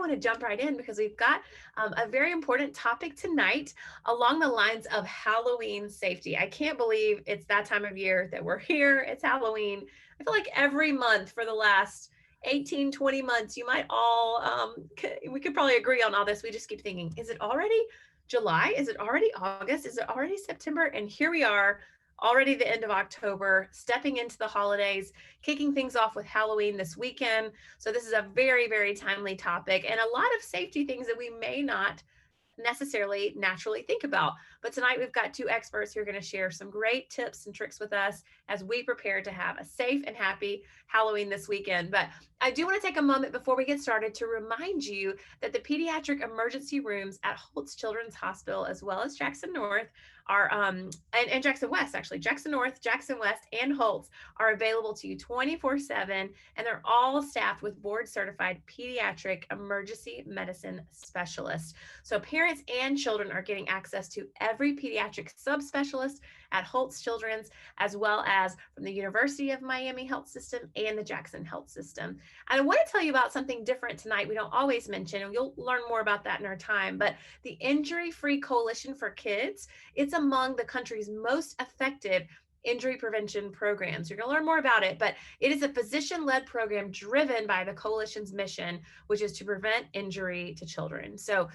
want to jump right in because we've got a very important topic tonight along the lines of Halloween safety. I can't believe it's that time of year that we're here. It's Halloween. I feel like every month for the last 18, 20 months, you might all, we could probably agree on all this. We just keep thinking, is it already July? Is it already August? Is it already September? And here we are, already the end of October, stepping into the holidays, kicking things off with Halloween this weekend. So this is a very, very timely topic and a lot of safety things that we may not necessarily naturally think about. But tonight we've got two experts who are going to share some great tips and tricks with us as we prepare to have a safe and happy Halloween this weekend. But I do want to take a moment before we get started to remind you that the pediatric emergency rooms at Holtz Children's Hospital, as well as Jackson North, are and Jackson West, actually, Jackson North, Jackson West, and Holtz are available to you 24/7, and they're all staffed with board certified pediatric emergency medicine specialists. So parents and children are getting access to every pediatric subspecialist at Holtz Children's, as well as from the University of Miami Health System and the Jackson Health System. And I want to tell you about something different tonight we don't always mention, and you'll learn more about that in our time, but the Injury-Free Coalition for Kids, it's among the country's most effective injury prevention programs. You're going to learn more about it, but it is a physician-led program driven by the coalition's mission, which is to prevent injury to children. So,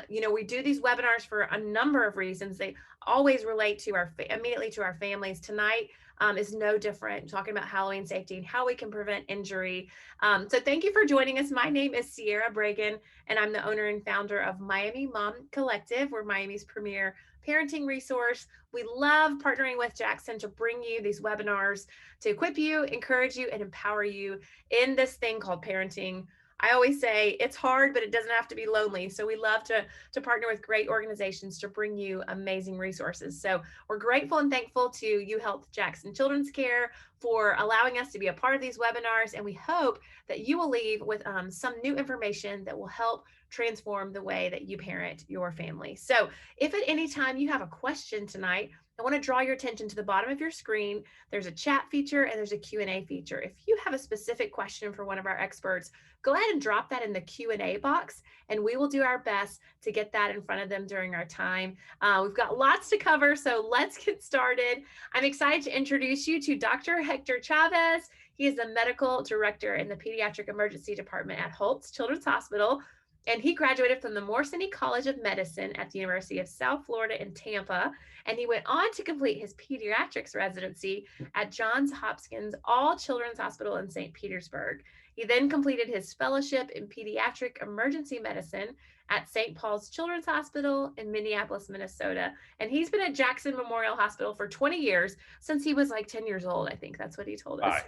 we do these webinars for a number of reasons. They always relate to immediately to our families. Tonight is no different, talking about Halloween safety and how we can prevent injury. So thank you for joining us. My name is Sierra Bragan, and I'm the owner and founder of Miami Mom Collective. We're Miami's premier parenting resource. We love partnering with Jackson to bring you these webinars to equip you, encourage you, and empower you in this thing called parenting. I always say it's hard, but it doesn't have to be lonely. So we love to partner with great organizations to bring you amazing resources. So we're grateful and thankful to UHealth Jackson Children's Care for allowing us to be a part of these webinars. And we hope that you will leave with some new information that will help transform the way that you parent your family. So if at any time you have a question tonight, I want to draw your attention to the bottom of your screen. There's a chat feature and there's a Q&A feature. If you have a specific question for one of our experts, go ahead and drop that in the Q&A box, and we will do our best to get that in front of them during our time. We've got lots to cover, so let's get started. I'm excited to introduce you to Dr. Hector Chavez. He is the medical director in the pediatric emergency department at Holtz Children's Hospital, and he graduated from the Morsani College of Medicine at the University of South Florida in Tampa, and he went on to complete his pediatrics residency at Johns Hopkins All Children's Hospital in St. Petersburg. He then completed his fellowship in pediatric emergency medicine at St. Paul's Children's Hospital in Minneapolis, Minnesota. And he's been at Jackson Memorial Hospital for 20 years, since he was like 10 years old, I think that's what he told us.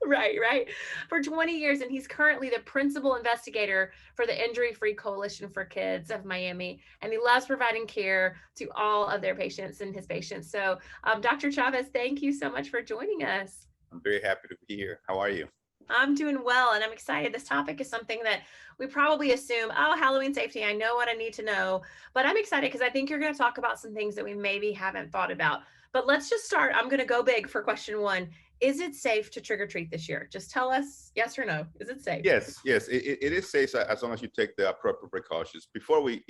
Right. For 20 years. And he's currently the principal investigator for the Injury-Free Coalition for Kids of Miami. And he loves providing care to all of their patients and his patients. So Dr. Chavez, thank you so much for joining us. I'm very happy to be here. How are you? I'm doing well, and I'm excited. This topic is something that we probably assume, oh, Halloween safety, I know what I need to know, but I'm excited because I think you're going to talk about some things that we maybe haven't thought about. But let's just start. I'm going to go big for question one. Is it safe to trick or treat this year? Just tell us yes or no. Is it safe? Yes, it is safe as long as you take the appropriate precautions. Before we,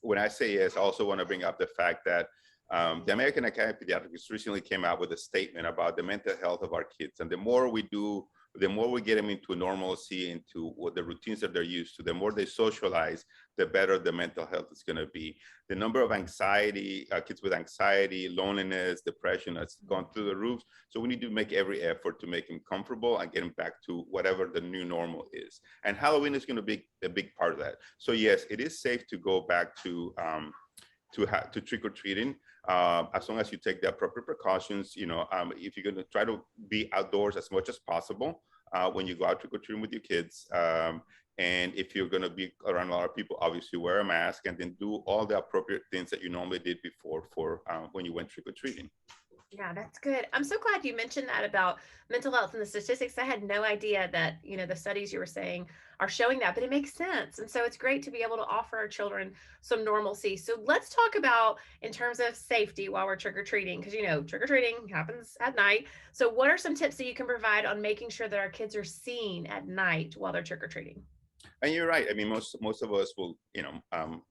when I say yes, I also want to bring up the fact that the American Academy of Pediatrics recently came out with a statement about the mental health of our kids. And the more we do, the more we get them into normalcy, into what the routines that they're used to, the more they socialize, the better the mental health is going to be. The number of anxiety, kids with anxiety, loneliness, depression has gone through the roof. So we need to make every effort to make them comfortable and get them back to whatever the new normal is. And Halloween is going to be a big part of that. So yes, it is safe to go back to trick-or-treating, as long as you take the appropriate precautions. If you're going to try to be outdoors as much as possible when you go out trick-or-treating with your kids, and if you're going to be around a lot of people, obviously wear a mask and then do all the appropriate things that you normally did before for when you went trick-or-treating. Yeah, that's good. I'm so glad you mentioned that about mental health and the statistics. I had no idea that, the studies you were saying are showing that, but it makes sense. And so it's great to be able to offer our children some normalcy. So let's talk about in terms of safety while we're trick-or-treating, because, trick-or-treating happens at night. So what are some tips that you can provide on making sure that our kids are seen at night while they're trick-or-treating? And you're right. I mean, most of us will,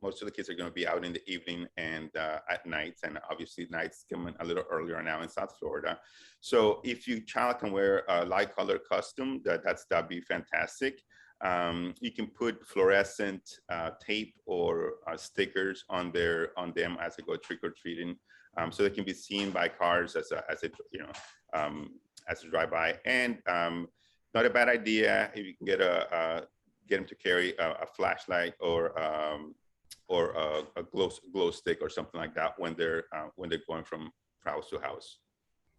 most of the kids are going to be out in the evening and at night, and obviously nights coming a little earlier now in South Florida. So if your child can wear a light color costume, that'd be fantastic. You can put fluorescent tape or stickers on them as they go trick or treating, so they can be seen by cars as a drive by. And not a bad idea if you can get them to carry a flashlight or a glow stick or something like that when they're going from house to house.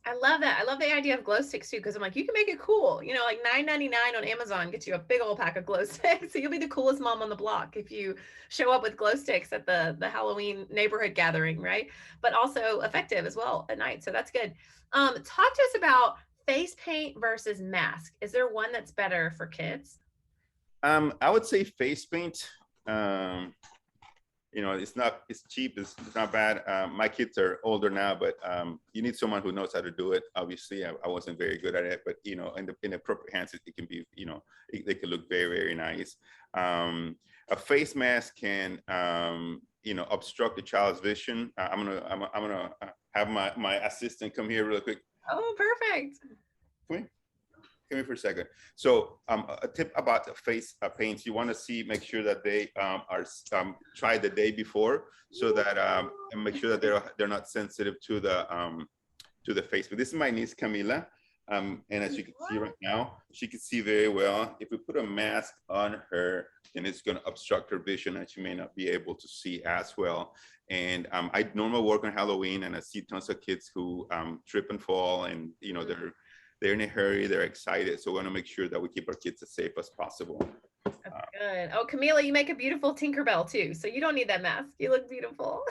I love that. I love the idea of glow sticks too, because I'm like, you can make it cool. Like $9.99 on Amazon gets you a big old pack of glow sticks. So you'll be the coolest mom on the block if you show up with glow sticks at the Halloween neighborhood gathering, right? But also effective as well at night. So that's good. Talk to us about face paint versus mask. Is there one that's better for kids? I would say face paint. It's cheap, it's not bad. My kids are older now, but you need someone who knows how to do it. Obviously, I wasn't very good at it, but in the proper hands, it can be, they can look very, very nice. A face mask can, obstruct the child's vision. I'm gonna have my assistant come here real quick. Oh, perfect. Come here for a second. So a tip about the face paints, you want to make sure that they are tried the day before, so that and make sure that they're not sensitive to the face. But this is my niece Camila, and as you can see right now, she can see very well. If we put a mask on her, then it's going to obstruct her vision, and she may not be able to see as well. And I normally work on Halloween, and I see tons of kids who trip and fall, and they're in a hurry, they're excited. So we want to make sure that we keep our kids as safe as possible. That's good. Oh, Camila, you make a beautiful Tinkerbell too. So you don't need that mask. You look beautiful.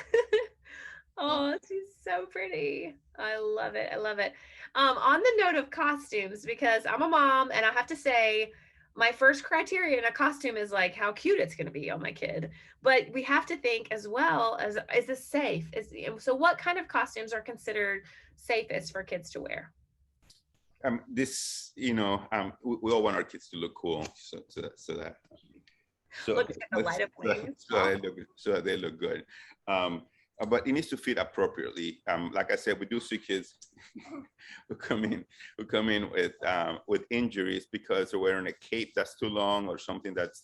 Oh, she's so pretty. I love it. I love it. On the note of costumes, because I'm a mom and I have to say, my first criteria in a costume is like how cute it's going to be on my kid. But we have to think as well as, is this safe? So what kind of costumes are considered safest for kids to wear? We all want our kids to look cool, so that they look good. But it needs to fit appropriately. Like I said, we do see kids who come in with injuries because they're wearing a cape that's too long or something that's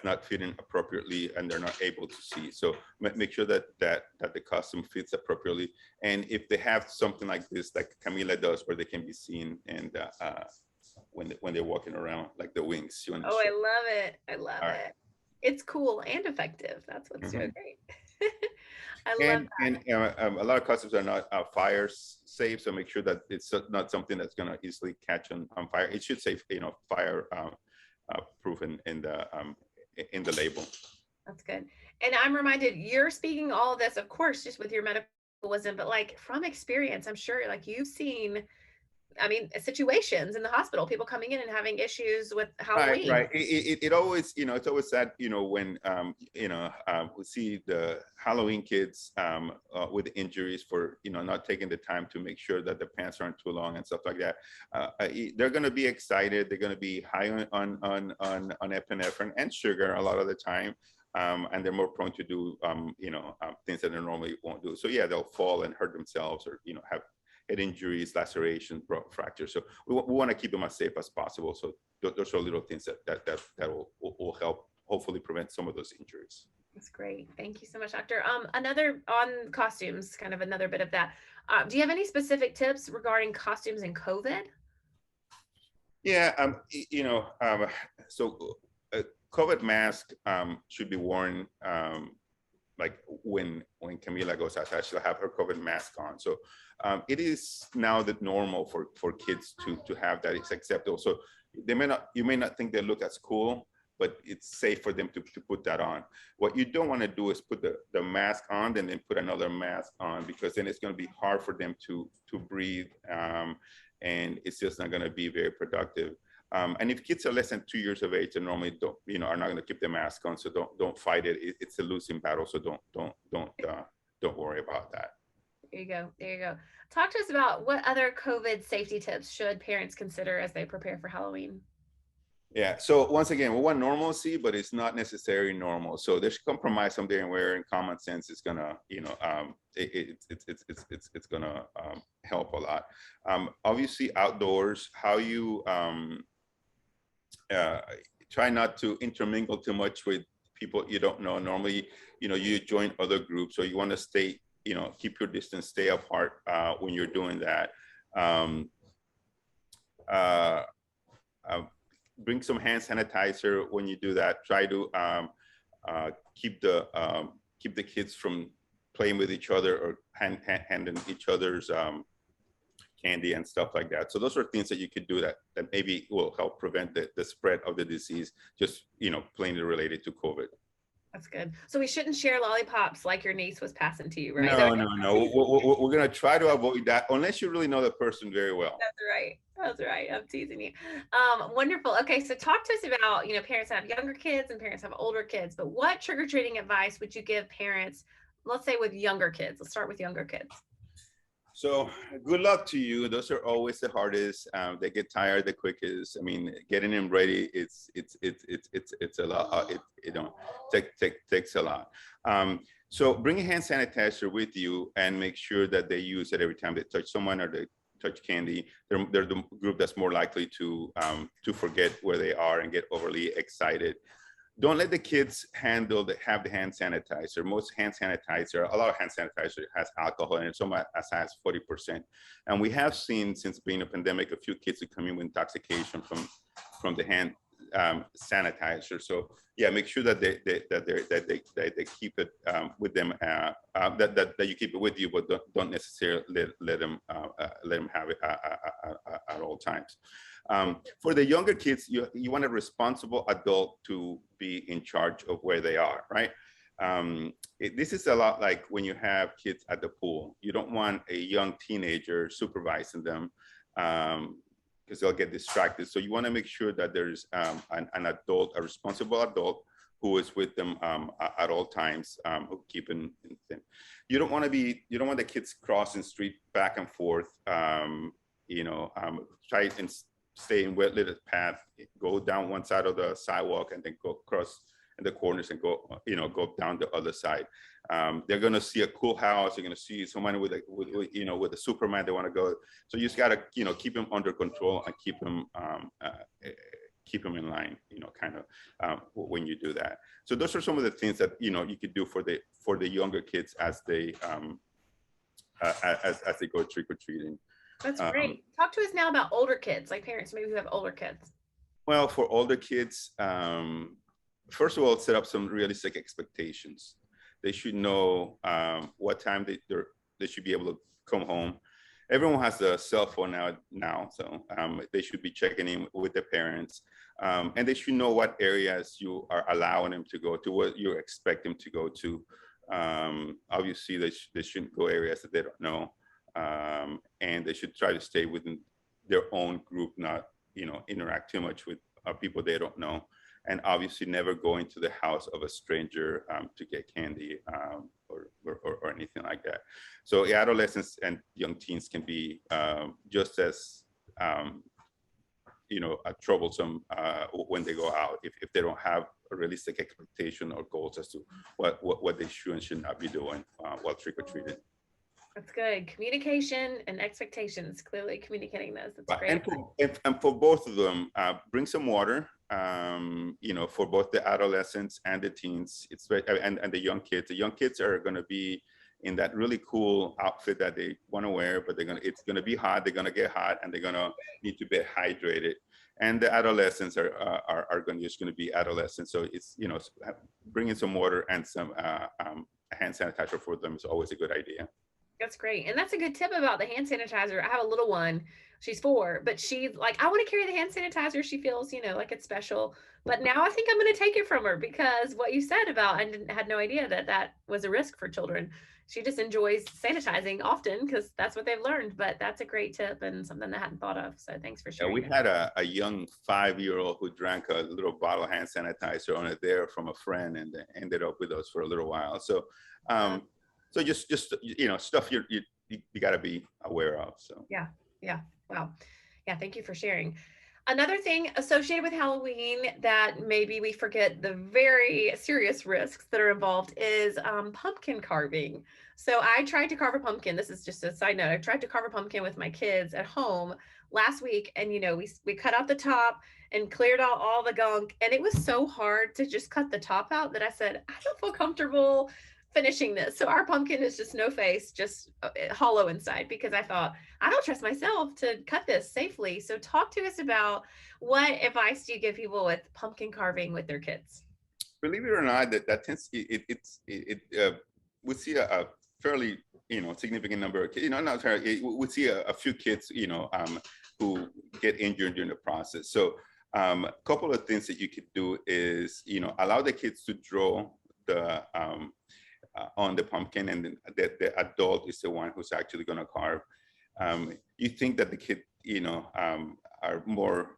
not fitting appropriately, and they're not able to see. So make sure that the costume fits appropriately. And if they have something like this, like Camila does, where they can be seen, and when they're walking around, like the wings. I love it. I love it. It's cool and effective. That's what's so great. I love that. And a lot of costumes are not fire safe, so make sure that it's not something that's going to easily catch on fire. It should say, fire proof in the label. That's good. And I'm reminded, you're speaking all of this, of course, just with your medical wisdom, but like from experience, I'm sure like you've seen, situations in the hospital, people coming in and having issues with Halloween. Right. It always, it's always sad, when, we see the Halloween kids with injuries for, not taking the time to make sure that the pants aren't too long and stuff like that. They're going to be excited. They're going to be high on epinephrine and sugar a lot of the time. And they're more prone to do, things that they normally won't do. So yeah, they'll fall and hurt themselves, or, have head injuries, lacerations, fractures. So we want to keep them as safe as possible. So those are little things that will help hopefully prevent some of those injuries. That's great. Thank you so much, Doctor. Another on costumes, kind of another bit of that. Do you have any specific tips regarding costumes and COVID? Yeah, so a COVID mask should be worn like when Camila goes outside, she'll have her COVID mask on. So it is now the normal for kids to have that. It's acceptable. So you may not think they look as cool, but it's safe for them to put that on. What you don't want to do is put the mask on and then put another mask on, because then it's going to be hard for them to breathe, and it's just not going to be very productive. And if kids are less than 2 years of age, they normally are not going to keep the mask on. So don't fight it. It's a losing battle. So don't worry about that. There you go. There you go. Talk to us about what other COVID safety tips should parents consider as they prepare for Halloween. Yeah. So once again, we want normalcy, but it's not necessarily normal. So there's compromise something where in common sense is gonna, it's gonna help a lot. Obviously, outdoors, how you uh, try not to intermingle too much with people you don't know. Normally, you join other groups, so you want to stay, keep your distance, stay apart when you're doing that. Um, uh, uh, Bring some hand sanitizer when you do that. Try to keep the kids from playing with each other or handing each other's candy and stuff like that. So those are things that you could do that maybe will help prevent the spread of the disease, just plainly related to COVID. That's good. So we shouldn't share lollipops like your niece was passing to you, right? No. We're going to try to avoid that unless you really know the person very well. That's right. That's right. I'm teasing you. Wonderful. Okay, so talk to us about, parents that have younger kids and parents that have older kids, but what trick-or-treating advice would you give parents, let's say with younger kids? Let's start with younger kids. So good luck to you. Those are always the hardest. They get tired the quickest. I mean, getting them ready, it's a lot. Takes a lot. So bring a hand sanitizer with you and make sure that they use it every time they touch someone or they touch candy. They're the group that's more likely to forget where they are and get overly excited. Don't let the kids have the hand sanitizer. Most hand sanitizer, a lot of hand sanitizer has alcohol in it, some as high as 40%. And we have seen, since being a pandemic, a few kids who come in with intoxication from the hand sanitizer. So yeah, make sure that they keep it with them. That you keep it with you, but don't necessarily let them have it at all times. For the younger kids, you want a responsible adult to be in charge of where they are, right? This is a lot like when you have kids at the pool. You don't want a young teenager supervising them because they'll get distracted. So you want to make sure that there's an adult, a responsible adult who is with them at all times, keeping them. You don't want the kids crossing street back and forth. Try and stay in well-lit path, go down one side of the sidewalk and then go across in the corners and go down the other side. They're going to see a cool house. They're going to see someone with a Superman they want to go. So you just got to, keep them under control and keep them in line, when you do that. So those are some of the things that, you could do for the younger kids as they go trick-or-treating. That's great. Talk to us now about older kids, like parents maybe who have older kids. Well, for older kids, first of all, set up some realistic expectations. They should know what time they should be able to come home. Everyone has a cell phone now, so they should be checking in with their parents, and they should know what areas you are allowing them to go to, what you expect them to go to. Obviously, they shouldn't go areas that they don't know. And they should try to stay within their own group, not interact too much with people they don't know, and obviously never go into the house of a stranger to get candy or anything like that. So adolescents and young teens can be just as troublesome when they go out if they don't have a realistic expectation or goals as to what they should and should not be doing while trick-or-treating. That's good. Communication and expectations, clearly communicating those. That's great. And for both of them, bring some water, for both the adolescents and the teens. And the young kids. The young kids are going to be in that really cool outfit that they want to wear, but it's going to be hot. They're going to get hot and they're going to need to be hydrated. And the adolescents are just going to be adolescents. So it's, bringing some water and some hand sanitizer for them is always a good idea. That's great. And that's a good tip about the hand sanitizer. I have a little one. She's 4, but she's like, I want to carry the hand sanitizer. She feels, like it's special. But now I think I'm going to take it from her because what you said about, I had no idea that was a risk for children. She just enjoys sanitizing often because that's what they've learned. But that's a great tip and something I hadn't thought of. So thanks for sharing. We had a young 5-year-old who drank a little bottle of hand sanitizer on it there from a friend and ended up with us for a little while. So, so just stuff you got to be aware of. So yeah. Wow. Yeah. Thank you for sharing. Another thing associated with Halloween that maybe we forget the very serious risks that are involved is pumpkin carving. So I tried to carve a pumpkin. This is just a side note. I tried to carve a pumpkin with my kids at home last week, and we cut out the top and cleared out all the gunk, and it was so hard to just cut the top out that I said I don't feel comfortable finishing this. So our pumpkin is just no face, just hollow inside, because I thought I don't trust myself to cut this safely. So talk to us about what advice do you give people with pumpkin carving with their kids? Believe it or not, that tends we see a fairly significant number of kids, not fairly, we see a few kids who get injured during the process. So a couple of things that you could do is allow the kids to draw the on the pumpkin, and then the adult is the one who's actually going to carve. You think that the kid are more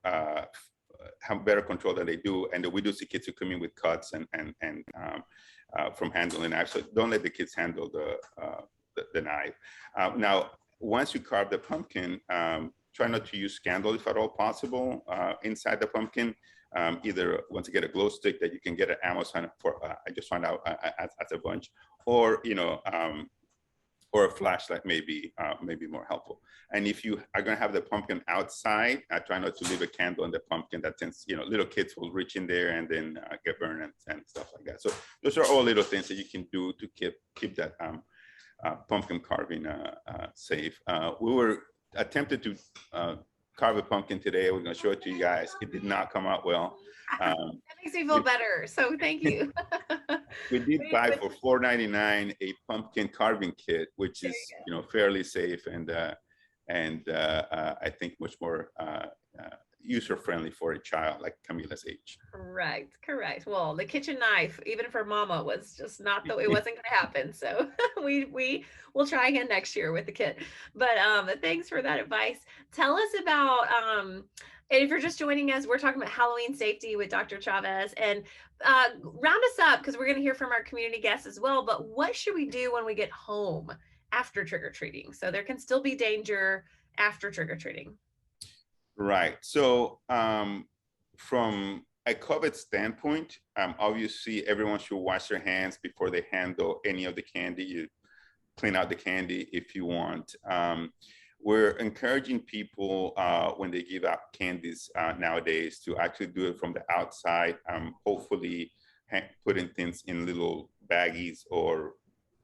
have better control than they do, and we do see kids who come in with cuts and from handling knives. So don't let the kids handle the knife. Now, once you carve the pumpkin, try not to use candle if at all possible inside the pumpkin. Either once you get a glow stick that you can get at Amazon for, I just found out as a bunch, or or a flashlight may be more helpful. And if you are going to have the pumpkin outside, try not to leave a candle in the pumpkin. That tends, little kids will reach in there and then get burned and stuff like that. So those are all little things that you can do to keep that pumpkin carving safe. We were attempted to carve a pumpkin today. We're going to show it to you guys. It did not come out well. That makes me feel better. So thank you. We did buy for $4.99 a pumpkin carving kit, which is fairly safe and I think much more user-friendly for a child like Camila's age. Correct. Well, the kitchen knife, even for Mama, was just not it wasn't going to happen. So we will try again next year with the kit. But thanks for that advice. Tell us about and if you're just joining us, we're talking about Halloween safety with Dr. Chavez, and round us up because we're going to hear from our community guests as well. But what should we do when we get home after trick-or-treating? So there can still be danger after trick-or-treating. Right. So from a COVID standpoint, obviously everyone should wash their hands before they handle any of the candy. You clean out the candy if you want. We're encouraging people when they give out candies nowadays to actually do it from the outside, hopefully putting things in little baggies or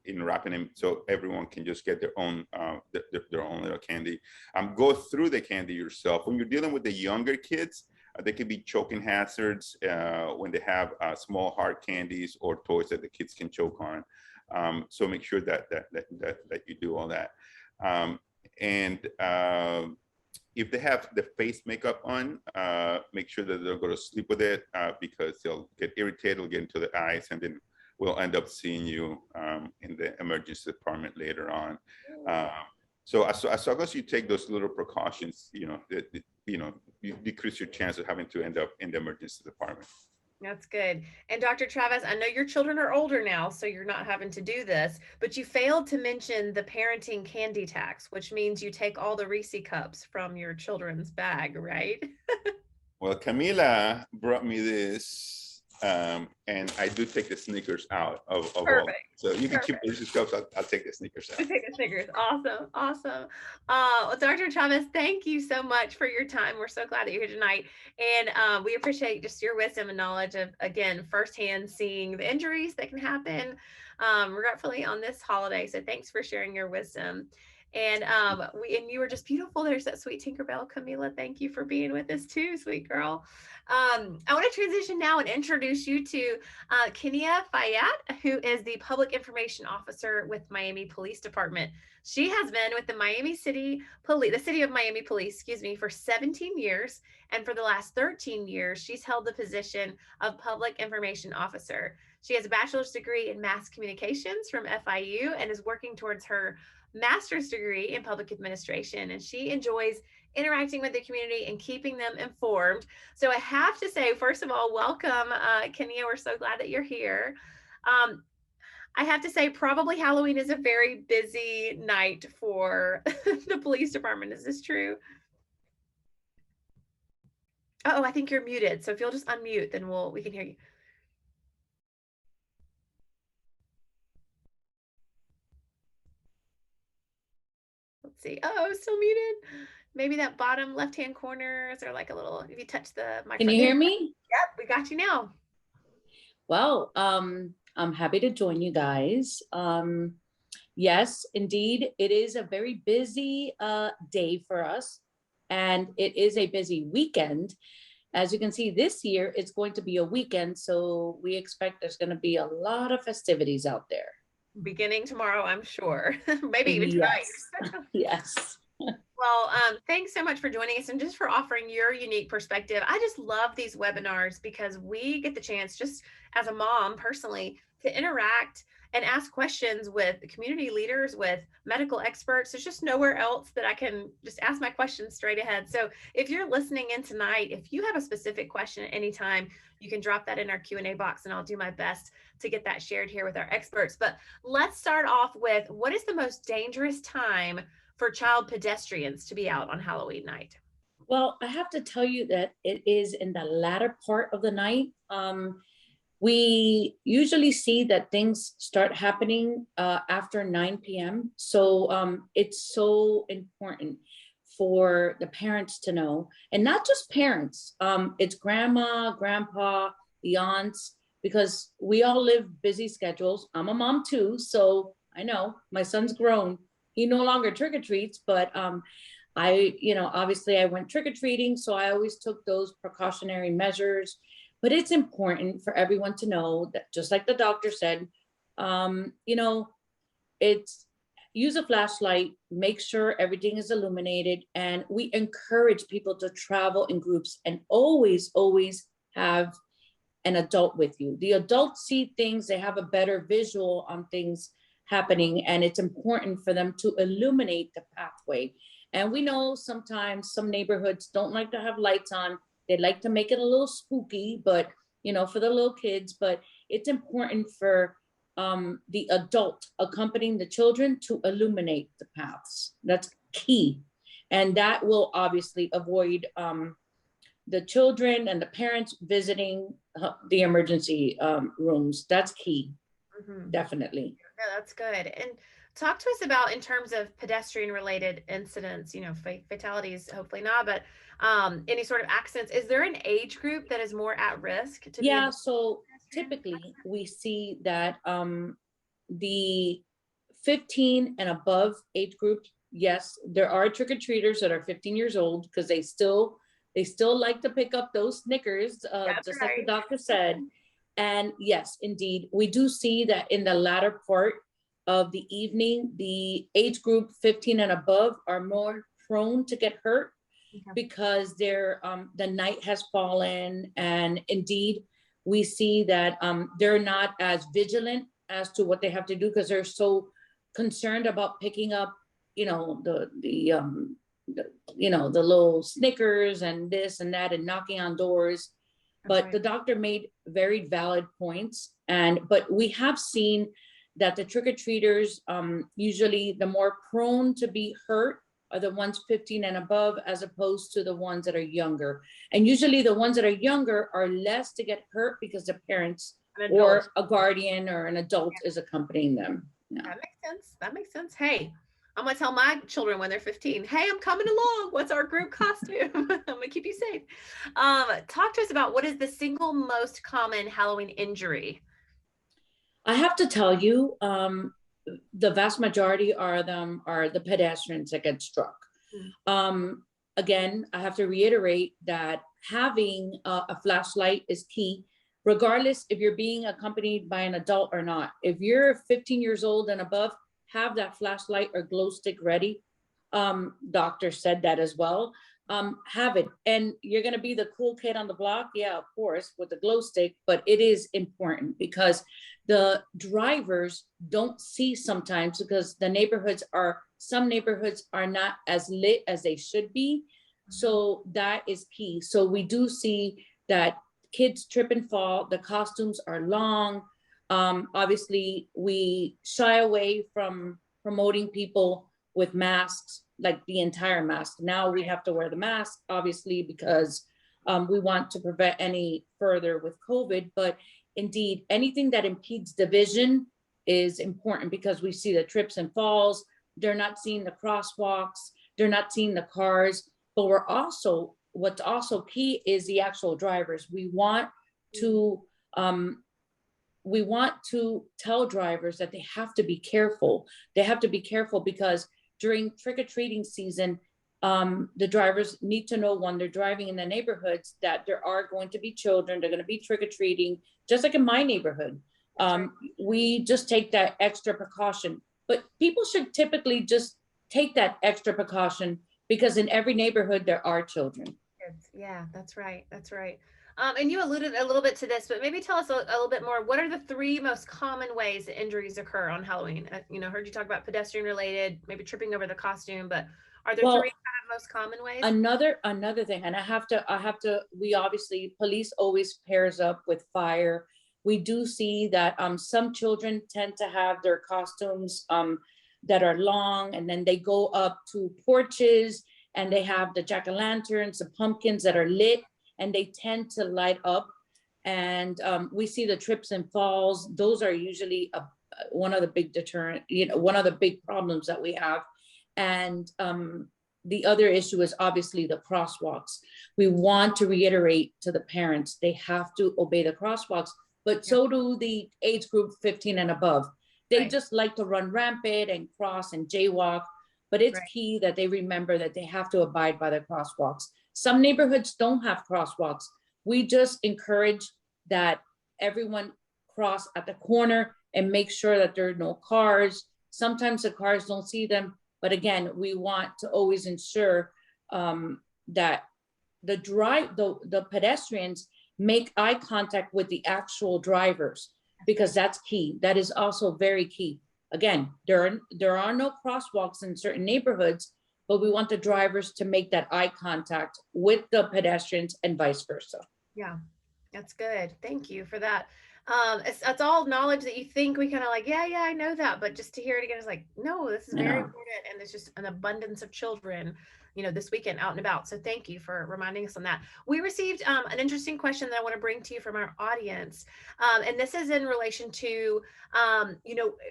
in wrapping them so everyone can just get their own little candy. Go through the candy yourself. When you're dealing with the younger kids, they can be choking hazards when they have small hard candies or toys that the kids can choke on. So make sure that you do all that. And if they have the face makeup on, make sure that they'll go to sleep with it because they'll get irritated, it'll get into the eyes, and then we'll end up seeing you in the emergency department later on. So as long as you take those little precautions, you decrease your chance of having to end up in the emergency department. That's good. And Dr. Chavez, I know your children are older now, so you're not having to do this, but you failed to mention the parenting candy tax, which means you take all the Reese cups from your children's bag, right? Well, Camila brought me this, and I do take the Snickers out of all. So you can keep the Reese's cups. I'll take the Snickers out. You take the Snickers. Awesome. Well, Dr. Chavez, thank you so much for your time. We're so glad that you're here tonight. And we appreciate just your wisdom and knowledge of, again, firsthand seeing the injuries that can happen regretfully on this holiday. So thanks for sharing your wisdom. And you were just beautiful. There's that sweet Tinkerbell, Camila. Thank you for being with us too, sweet girl. I want to transition now and introduce you to Kenia Fayad, who is the Public Information Officer with Miami Police Department. She has been with the City of Miami Police, for 17 years. And for the last 13 years, she's held the position of Public Information Officer. She has a bachelor's degree in mass communications from FIU and is working towards her master's degree in public administration, and she enjoys interacting with the community and keeping them informed. So I have to say, first of all, welcome, Kenia. We're so glad that you're here. I have to say, probably Halloween is a very busy night for the police department. Is this true? Oh, I think you're muted. So if you'll just unmute, then we can hear you. Let's see. Oh, still muted. Maybe that bottom left-hand corner, is there like a little, if you touch the microphone. Can you hear me? Yep, we got you now. Well, I'm happy to join you guys. Yes, indeed, it is a very busy day for us, and it is a busy weekend. As you can see, this year it's going to be a weekend, so we expect there's going to be a lot of festivities out there. Beginning tomorrow, I'm sure. Maybe even tonight. Yes. Well, thanks so much for joining us and just for offering your unique perspective. I just love these webinars because we get the chance, just as a mom personally, to interact and ask questions with community leaders, with medical experts. There's just nowhere else that I can just ask my questions straight ahead. So if you're listening in tonight, if you have a specific question at any time, you can drop that in our Q&A box and I'll do my best to get that shared here with our experts. But let's start off with, what is the most dangerous time for child pedestrians to be out on Halloween night? Well, I have to tell you that it is in the latter part of the night. We usually see that things start happening after 9 p.m. So it's so important for the parents to know, and not just parents, it's grandma, grandpa, the aunts, because we all live busy schedules. I'm a mom too, so I know my son's grown. He no longer trick-or-treats, but obviously I went trick-or-treating, so I always took those precautionary measures. But it's important for everyone to know that, just like the doctor said, it's use a flashlight, make sure everything is illuminated, and we encourage people to travel in groups and always, always have an adult with you. The adults see things, they have a better visual on things happening, and it's important for them to illuminate the pathway. And we know sometimes some neighborhoods don't like to have lights on. They like to make it a little spooky, but for the little kids. But it's important for the adult accompanying the children to illuminate the paths. That's key. And that will obviously avoid the children and the parents visiting the emergency rooms. That's key. Mm-hmm. Definitely. Yeah, that's good. And talk to us about, in terms of pedestrian related incidents, fatalities, hopefully not, but any sort of accidents. Is there an age group that is more at risk? So typically we see that the 15 and above age group, yes, there are trick-or-treaters that are 15 years old, because they still like to pick up those Snickers, just right, like the doctor said. And yes, indeed, we do see that in the latter part of the evening, the age group 15 and above are more prone to get hurt, because the night has fallen, and indeed we see that they're not as vigilant as to what they have to do, because they're so concerned about picking up the little Snickers and this and that and knocking on doors. But the doctor made very valid points, but we have seen that the trick-or-treaters, usually the more prone to be hurt are the ones 15 and above, as opposed to the ones that are younger. And usually the ones that are younger are less to get hurt, because the parents or a guardian or an adult is accompanying them. Yeah. That makes sense. Hey, I'm gonna tell my children when they're 15, hey, I'm coming along. What's our group costume? I'm gonna keep you safe. Talk to us about, what is the single most common Halloween injury? I have to tell you, the vast majority are the pedestrians that get struck. Again, I have to reiterate that having a flashlight is key, regardless if you're being accompanied by an adult or not. If you're 15 years old and above, have that flashlight or glow stick ready. Doctor said that as well. Have it, and you're going to be the cool kid on the block, yeah, of course, with the glow stick, but it is important, because the drivers don't see sometimes, because some neighborhoods are not as lit as they should be. So that is key. So we do see that kids trip and fall. The costumes are long. Obviously we shy away from promoting people with masks, like the entire mask. Now we have to wear the mask, obviously, because we want to prevent any further with COVID, but indeed, anything that impedes the vision is important because we see the trips and falls. They're not seeing the crosswalks. They're not seeing the cars, but what's also key is the actual drivers. We want to tell drivers that they have to be careful. They have to be careful because during trick-or-treating season, the drivers need to know when they're driving in the neighborhoods that there are going to be children, they're going to be trick-or-treating, just like in my neighborhood. Right. We just take that extra precaution, but people should typically just take that extra precaution because in every neighborhood there are children. Yeah, that's right. That's right. And you alluded a little bit to this, but maybe tell us a little bit more. What are the 3 most common ways that injuries occur on Halloween? Heard you talk about pedestrian related, maybe tripping over the costume, but are there 3 kind of most common ways? Another thing, and I have to, we obviously, police always pairs up with fire. We do see that some children tend to have their costumes that are long, and then they go up to porches and they have the jack-o'-lanterns, the pumpkins that are lit, and they tend to light up. And we see the trips and falls. Those are usually one of the big deterrent, one of the big problems that we have. And the other issue is obviously the crosswalks. We want to reiterate to the parents, they have to obey the crosswalks, but so do the age group 15 and above. They just like to run rampant and cross and jaywalk, but it's key that they remember that they have to abide by the crosswalks. Some neighborhoods don't have crosswalks. We just encourage that everyone cross at the corner and make sure that there are no cars. Sometimes the cars don't see them, but again, we want to always ensure that the pedestrians make eye contact with the actual drivers, because that's key. That is also very key. Again, there are no crosswalks in certain neighborhoods, but we want the drivers to make that eye contact with the pedestrians and vice versa. Yeah, that's good. Thank you for that. It's all knowledge that you think we kind of like, yeah, I know that, but just to hear it again is like, no, this is very important. And there's just an abundance of children, this weekend out and about. So thank you for reminding us on that. We received an interesting question that I want to bring to you from our audience. And this is in relation to,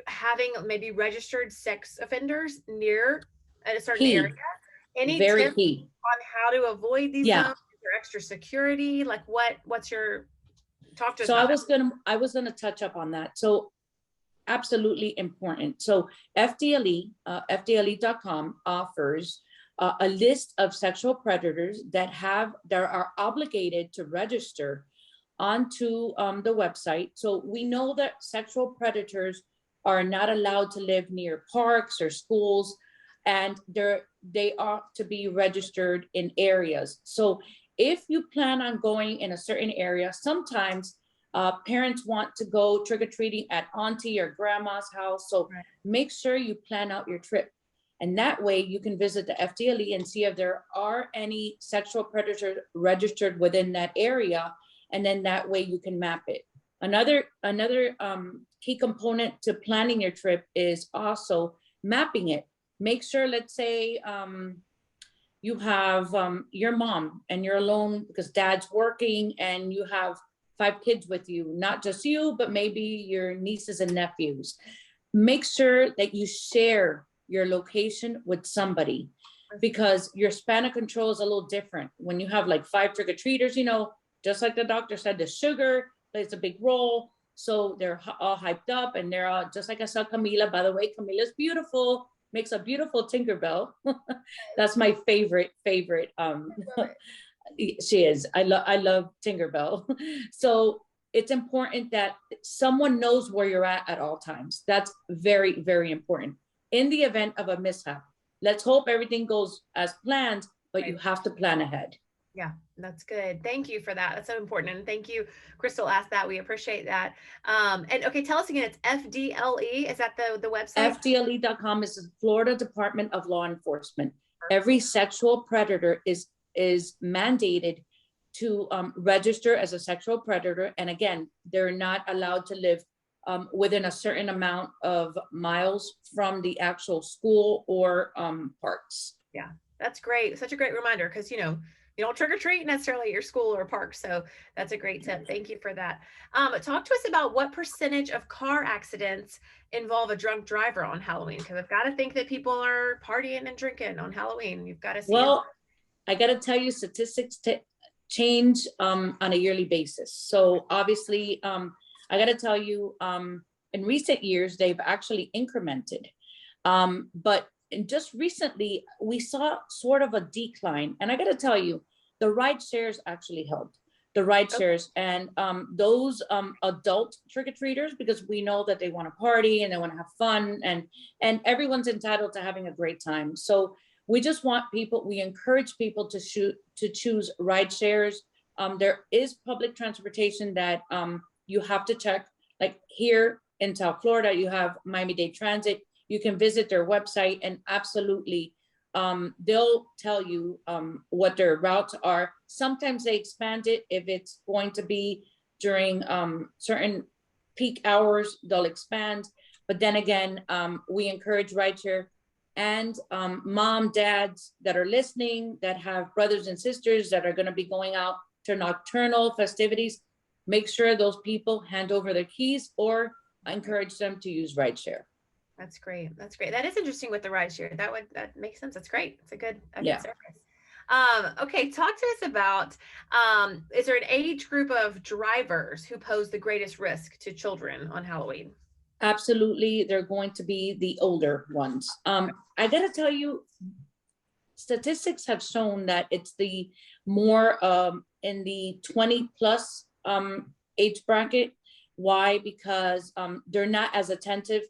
having maybe registered sex offenders near a certain area. Any tips key on how to avoid these zones? Is there extra security? Like what's your talk to us? So I was gonna touch up on that. So absolutely important. So FDLE.com offers a list of sexual predators that are obligated to register onto the website. So we know that sexual predators are not allowed to live near parks or schools, and they ought to be registered in areas. So if you plan on going in a certain area, sometimes parents want to go trick-or-treating at auntie or grandma's house. So make sure you plan out your trip. And that way you can visit the FDLE and see if there are any sexual predators registered within that area. And then that way you can map it. Another key component to planning your trip is also mapping it. Make sure, let's say you have your mom and you're alone because dad's working and you have 5 kids with you, not just you, but maybe your nieces and nephews. Make sure that you share your location with somebody, because your span of control is a little different. When you have like 5 trick-or-treaters, just like the doctor said, the sugar plays a big role. So they're all hyped up and they're all, just like I saw Camila, by the way, Camila's beautiful, makes a beautiful Tinkerbell. That's my favorite. She is. I love Tinkerbell. So it's important that someone knows where you're at all times. That's very, very important. In the event of a mishap, let's hope everything goes as planned, but you have to plan ahead. Yeah, that's good. Thank you for that. That's so important. And thank you, Crystal asked that. We appreciate that. And okay, tell us again, it's FDLE. Is that the website? FDLE.com is the Florida Department of Law Enforcement. Every sexual predator is mandated to register as a sexual predator. And again, they're not allowed to live within a certain amount of miles from the actual school or parks. Yeah, that's great. Such a great reminder, because you don't trick or treat necessarily at your school or park. So that's a great tip. Thank you for that. Talk to us about what percentage of car accidents involve a drunk driver on Halloween, because I've got to think that people are partying and drinking on Halloween. You've got to see it. Well, I got to tell you, statistics change on a yearly basis. So obviously, I got to tell you, in recent years, they've actually incremented. But just recently, we saw sort of a decline. And I got to tell you, the ride shares actually helped. The ride shares and those adult trick-or-treaters, because we know that they want to party and they want to have fun, and everyone's entitled to having a great time. So we just want people, we encourage people to choose ride shares. There is public transportation that you have to check. Like here in South Florida, you have Miami-Dade Transit. You can visit their website and absolutely, they'll tell you what their routes are. Sometimes they expand it. If it's going to be during certain peak hours, they'll expand. But then again, we encourage rideshare. And mom, dads that are listening, that have brothers and sisters that are going to be going out to nocturnal festivities, make sure those people hand over their keys or encourage them to use rideshare. That's great. That's great. That is interesting with the rideshare. That makes sense. That's great. It's a good service. Okay, talk to us about, is there an age group of drivers who pose the greatest risk to children on Halloween? Absolutely, they're going to be the older ones. I gotta tell you, statistics have shown that it's the more in the 20 plus age bracket. Why? Because they're not as attentive.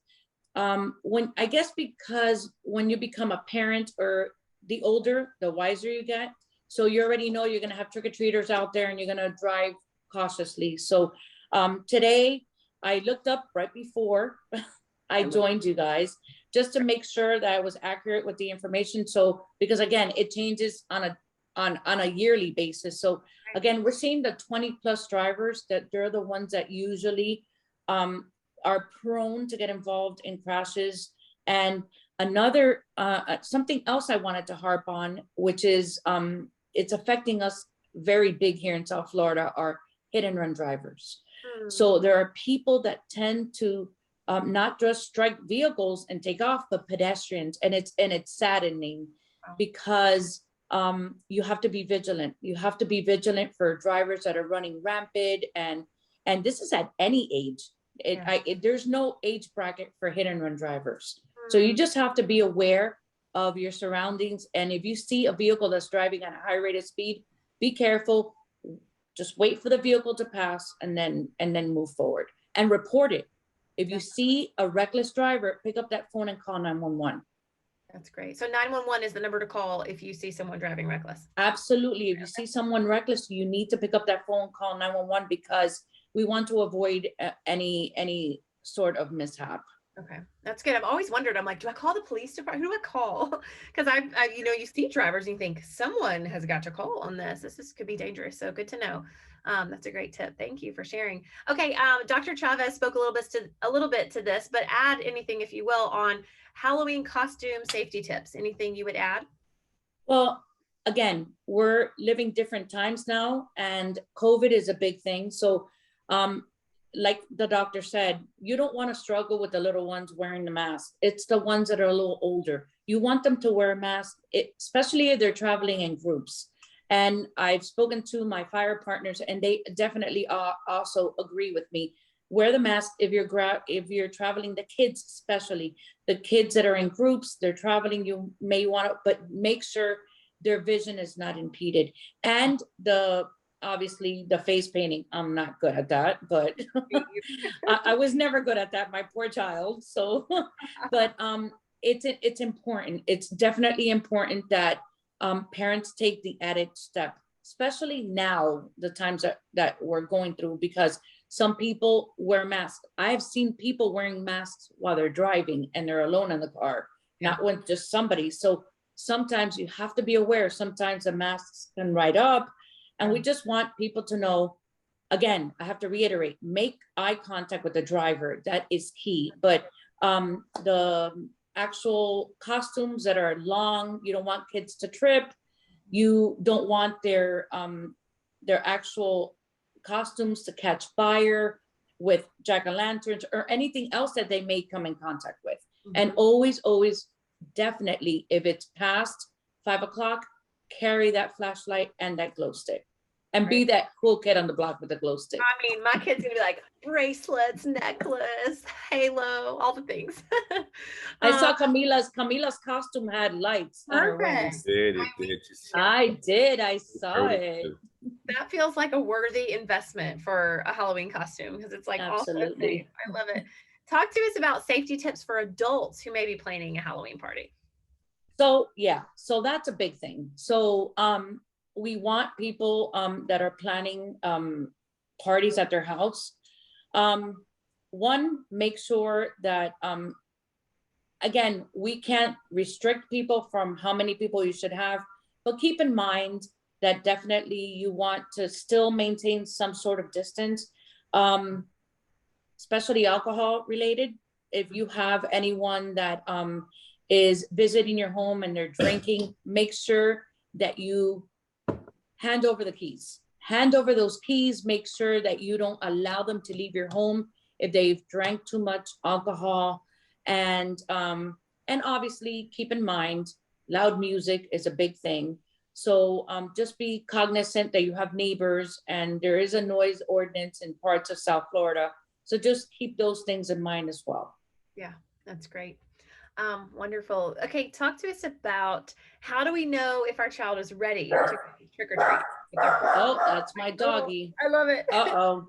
Because when you become a parent, or the older, the wiser you get. So you already know you're gonna have trick-or-treaters out there and you're gonna drive cautiously. So today, I looked up right before I joined you guys, just to make sure that I was accurate with the information. So, because again, it changes on a yearly basis. So again, we're seeing the 20 plus drivers, that they're the ones that usually are prone to get involved in crashes. And another, something else I wanted to harp on, which is it's affecting us very big here in South Florida, are hit and run drivers. So there are people that tend to not just strike vehicles and take off, but pedestrians, and it's saddening because you have to be vigilant. You have to be vigilant for drivers that are running rampant, and this is at any age. There's no age bracket for hit and run drivers. So you just have to be aware of your surroundings, and if you see a vehicle that's driving at a high rate of speed, be careful. Just wait for the vehicle to pass and then move forward and report it. If you see a reckless driver, pick up that phone and call 911. That's great. So 911 is the number to call if you see someone driving reckless. Absolutely. If you see someone reckless, you need to pick up that phone, call 911, because we want to avoid any sort of mishap. Okay, that's good. I've always wondered, I'm like, do I call the police department? Who do I call? Because I you see drivers and you think someone has got to call on this. This could be dangerous. So good to know. That's a great tip. Thank you for sharing. Okay, Dr. Chavez spoke a little bit to this, but add anything, if you will, on Halloween costume safety tips. Anything you would add? Well, again, we're living different times now, and COVID is a big thing. So like the doctor said, you don't want to struggle with the little ones wearing the mask. It's the ones that are a little older. You want them to wear a mask, especially if they're traveling in groups. And I've spoken to my fire partners, and they definitely also agree with me. Wear the mask if you're traveling, the kids, especially the kids that are in groups, they're traveling, you may want to, but make sure their vision is not impeded. And obviously the face painting, I'm not good at that, but I was never good at that, my poor child. So, but it's important. It's definitely important that parents take the added step, especially now, the times that we're going through, because some people wear masks. I've seen people wearing masks while they're driving and they're alone in the car, not with just somebody. So sometimes you have to be aware. Sometimes the masks can ride up. And we just want people to know, again, I have to reiterate, make eye contact with the driver. That is key. But the actual costumes that are long, you don't want kids to trip. You don't want their actual costumes to catch fire with jack-o'-lanterns or anything else that they may come in contact with. And always, definitely, if it's past 5 o'clock, carry that flashlight and that glow stick. And be that cool kid on the block with the glow stick. I mean, my kid's gonna be like bracelets, necklace, halo, all the things. I saw Camila's costume had lights on her wings. I did. I saw it. That feels like a worthy investment for a Halloween costume because it's like absolutely. I love it. Talk to us about safety tips for adults who may be planning a Halloween party. So that's a big thing. So we want people that are planning parties at their house. One, make sure that, again, we can't restrict people from how many people you should have, but keep in mind that definitely you want to still maintain some sort of distance, especially alcohol related. If you have anyone that is visiting your home and they're drinking, make sure that you hand over the keys. Hand over those keys. Make sure that you don't allow them to leave your home if they've drank too much alcohol. And obviously keep in mind, loud music is a big thing. So just be cognizant that you have neighbors and there is a noise ordinance in parts of South Florida. So just keep those things in mind as well. Yeah, that's great. Wonderful. Okay, talk to us about how do we know if our child is ready to trick or treat? Oh, that's my doggy. I love it. Uh-oh.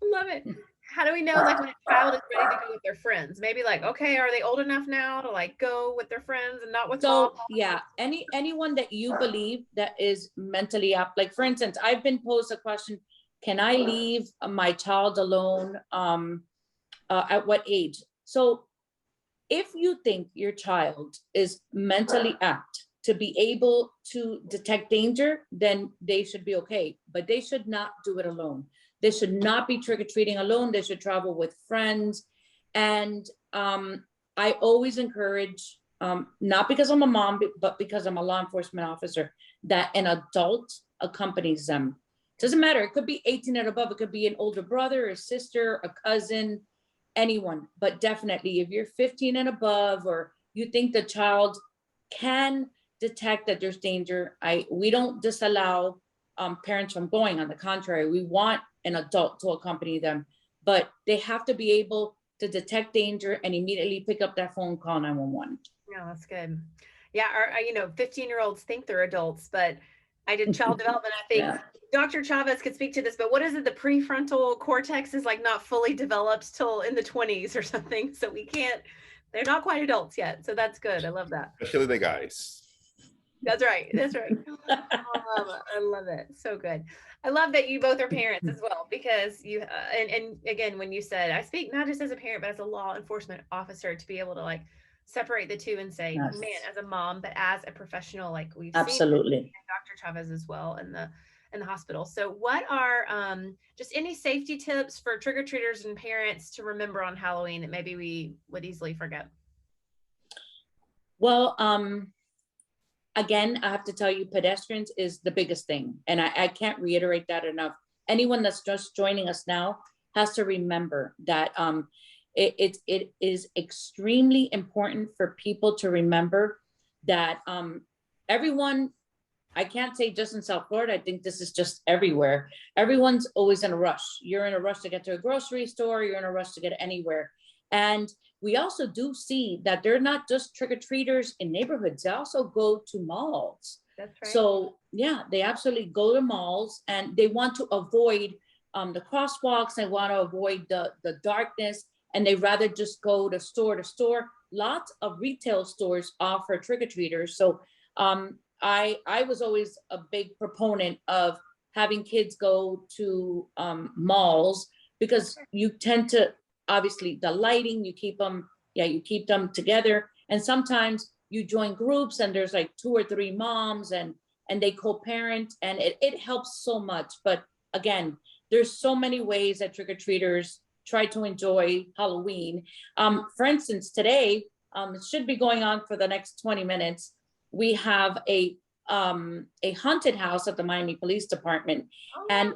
Love it. How do we know like when a child is ready to go with their friends? Maybe like, okay, are they old enough now to like go with their friends and not with mom? Yeah, anyone that you believe that is mentally up, like for instance, I've been posed a question, can I leave my child alone at what age? So if you think your child is mentally apt to be able to detect danger, then they should be okay, but they should not do it alone. They should not be trick-or-treating alone. They should travel with friends. And I always encourage, not because I'm a mom, but because I'm a law enforcement officer, that an adult accompanies them. Doesn't matter. It could be 18 and above. It could be an older brother or sister, a cousin, anyone. But definitely if you're 15 and above, or you think the child can detect that there's danger, we don't disallow parents from going. On the contrary, we want an adult to accompany them, but they have to be able to detect danger and immediately pick up that phone, call 911. Yeah, that's good. Yeah, 15-year-olds think they're adults, but I did child development. I think Dr. Chavez could speak to this, but what is it? The prefrontal cortex is like not fully developed till in the 20s or something. So they're not quite adults yet. So that's good. I love that. Especially the guys. That's right. That's right. I love it. So good. I love that you both are parents as well, because you, and again, when you said, I speak not just as a parent, but as a law enforcement officer, to be able to like separate the two and say, man, as a mom, but as a professional, like we've absolutely seen Dr. Chavez as well in the hospital. So what are just any safety tips for trick-or-treaters and parents to remember on Halloween that maybe we would easily forget? Well, again, I have to tell you, pedestrians is the biggest thing. And I can't reiterate that enough. Anyone that's just joining us now has to remember that it is extremely important for people to remember that everyone, I can't say just in South Florida, I think this is just everywhere. Everyone's always in a rush. You're in a rush to get to a grocery store, you're in a rush to get anywhere. And we also do see that they're not just trick-or-treaters in neighborhoods, they also go to malls. That's right. So yeah, they absolutely go to malls and they want to avoid the crosswalks, they want to avoid the darkness, and they rather just go to store. Lots of retail stores offer trick-or-treaters. So I was always a big proponent of having kids go to malls, because you tend to, obviously the lighting, you keep them together. And sometimes you join groups and there's like 2 or 3 moms and they co-parent, and it helps so much. But again, there's so many ways that trick-or-treaters try to enjoy Halloween. For instance, today, it should be going on for the next 20 minutes. We have a a haunted house at the Miami Police Department. Oh, And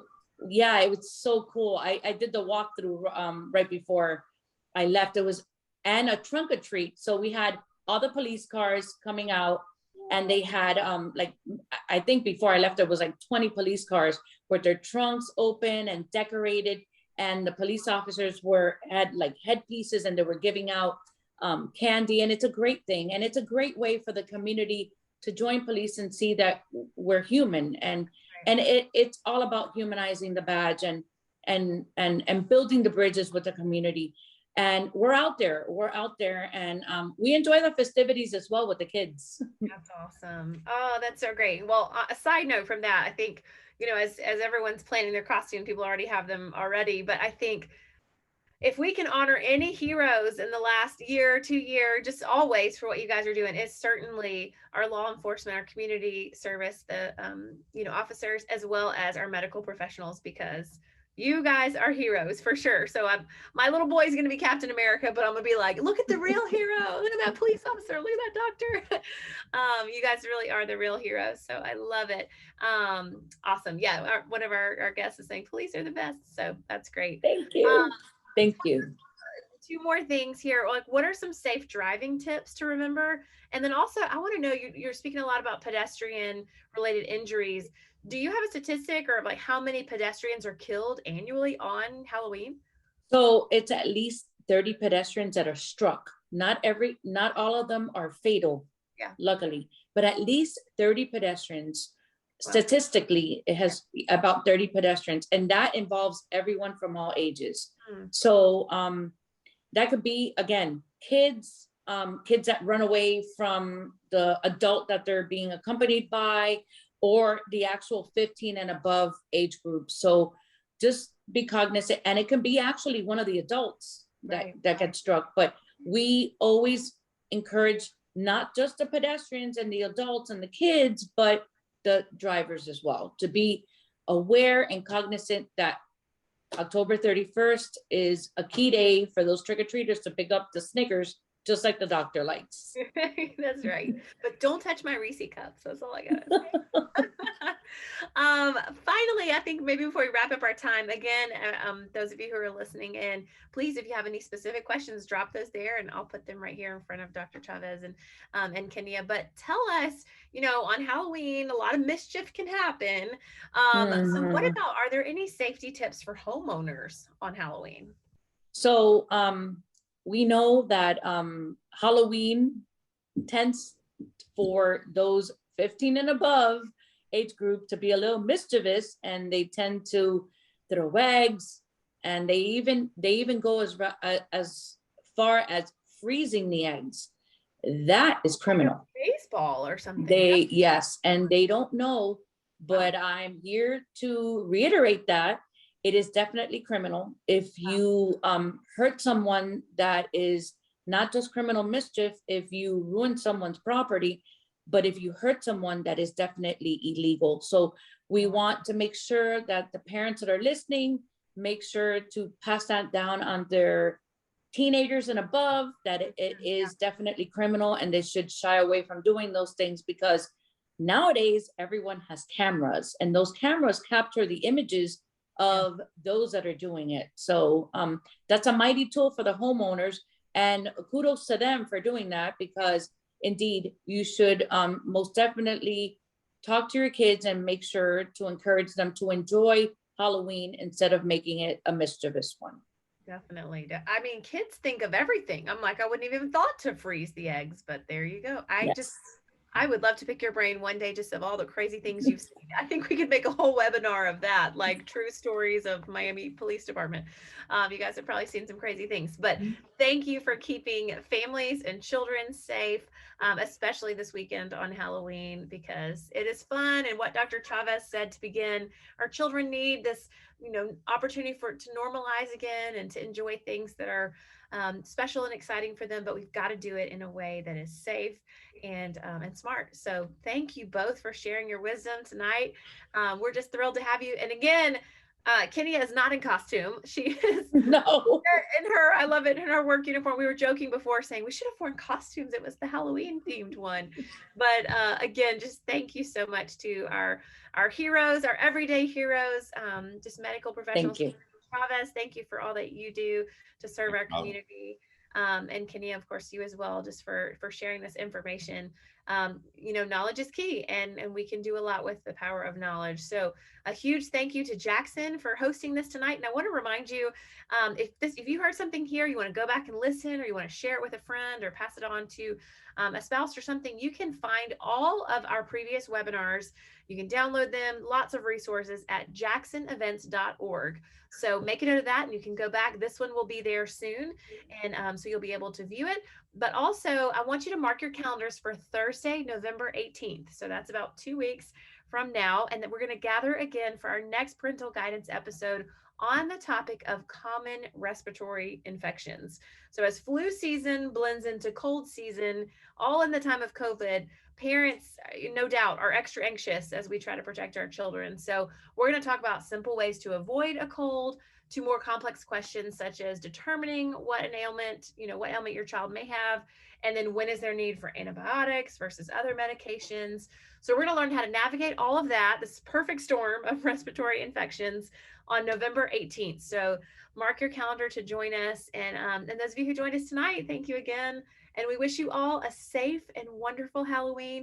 yeah, it was so cool. I did the walkthrough right before I left. It was, and a trunk or treat. So we had all the police cars coming out, and they had like, I think before I left, there was like 20 police cars with their trunks open and decorated. And the police officers had like headpieces, and they were giving out candy. And it's a great thing. And it's a great way for the community to join police and see that we're human. And it's all about humanizing the badge and building the bridges with the community. And we're out there, and we enjoy the festivities as well with the kids. that's awesome. Oh, that's so great. Well, a side note from that, I think, you know, as everyone's planning their costume, people already have them already, but I think if we can honor any heroes in the last year, 2 year, just always for what you guys are doing, it's certainly our law enforcement, our community service, the you know, officers, as well as our medical professionals, because you guys are heroes for sure. So my little boy is going to be Captain America, but I'm going to be like, look at the real hero. Look at that police officer. Look at that doctor. You guys really are the real heroes. So I love it. Awesome. Yeah. One of our guests is saying police are the best. So that's great. Thank you. Thank you. 2 more things here. Like, what are some safe driving tips to remember? And then also, I want to know, you're speaking a lot about pedestrian related injuries. Do you have a statistic or like how many pedestrians are killed annually on Halloween? So it's at least 30 pedestrians that are struck. Not all of them are fatal, luckily, but at least 30 pedestrians. Wow. Statistically, it has about 30 pedestrians, and that involves everyone from all ages. So that could be, again, kids that run away from the adult that they're being accompanied by, or the actual 15 and above age group. So just be cognizant, and it can be actually one of the adults that gets struck. But we always encourage not just the pedestrians and the adults and the kids, but the drivers as well, to be aware and cognizant that October 31st is a key day for those trick-or-treaters to pick up the Snickers, just like the doctor likes. That's right. But don't touch my Reese cups. That's all I got. Finally, I think maybe before we wrap up our time, again, those of you who are listening in, please, if you have any specific questions, drop those there, and I'll put them right here in front of Dr. Chavez and Kenya. But tell us, you know, on Halloween, a lot of mischief can happen. So what about, are there any safety tips for homeowners on Halloween? So we know that Halloween tends for those 15 and above age group to be a little mischievous, and they tend to throw eggs, and they even go as far as freezing the eggs. That is criminal. Baseball or something. Yes, and they don't know, but I'm here to reiterate that it is definitely criminal. If you hurt someone, that is not just criminal mischief. If you ruin someone's property, but if you hurt someone, that is definitely illegal. So we want to make sure that the parents that are listening, make sure to pass that down on their teenagers and above, that it is definitely criminal, and they should shy away from doing those things, because nowadays everyone has cameras, and those cameras capture the images of those that are doing it. So that's a mighty tool for the homeowners, and kudos to them for doing that, because indeed you should most definitely talk to your kids and make sure to encourage them to enjoy Halloween instead of making it a mischievous one. Definitely. I mean, kids think of everything. I'm like, I wouldn't even thought to freeze the eggs, but there you go. I would love to pick your brain one day, just of all the crazy things you've seen. I think we could make a whole webinar of that, like true stories of Miami Police Department. You guys have probably seen some crazy things, but thank you for keeping families and children safe, especially this weekend on Halloween, because it is fun. And what Dr. Chavez said to begin, our children need this, you know, opportunity to normalize again and to enjoy things that are special and exciting for them, but we've got to do it in a way that is safe and smart. So thank you both for sharing your wisdom tonight. We're just thrilled to have you. And again, Kenya is not in costume. She is No. in her, I love it, in her work uniform. We were joking before saying we should have worn costumes. It was the Halloween themed one. But again, just thank you so much to our heroes, our everyday heroes, just medical professionals. Thank you. Travis, thank you for all that you do to serve our community. And Kenya, of course, you as well, just for sharing this information. Knowledge is key, and we can do a lot with the power of knowledge. So a huge thank you to Jackson for hosting this tonight. And I want to remind you, if you heard something here, you want to go back and listen, or you want to share it with a friend or pass it on to a spouse or something, you can find all of our previous webinars. You can download them, lots of resources at jacksonevents.org. So make a note of that, and you can go back. This one will be there soon, and so you'll be able to view it. But also, I want you to mark your calendars for Thursday, November 18th. So that's about 2 weeks from now. And then we're going to gather again for our next parental guidance episode on the topic of common respiratory infections. So as flu season blends into cold season, all in the time of COVID, parents, no doubt, are extra anxious as we try to protect our children. So we're going to talk about simple ways to avoid a cold, to more complex questions such as determining what ailment your child may have, and then when is there need for antibiotics versus other medications. So we're going to learn how to navigate all of that, this perfect storm of respiratory infections, on November 18th. So mark your calendar to join us. And those of you who joined us tonight, thank you again. And we wish you all a safe and wonderful Halloween.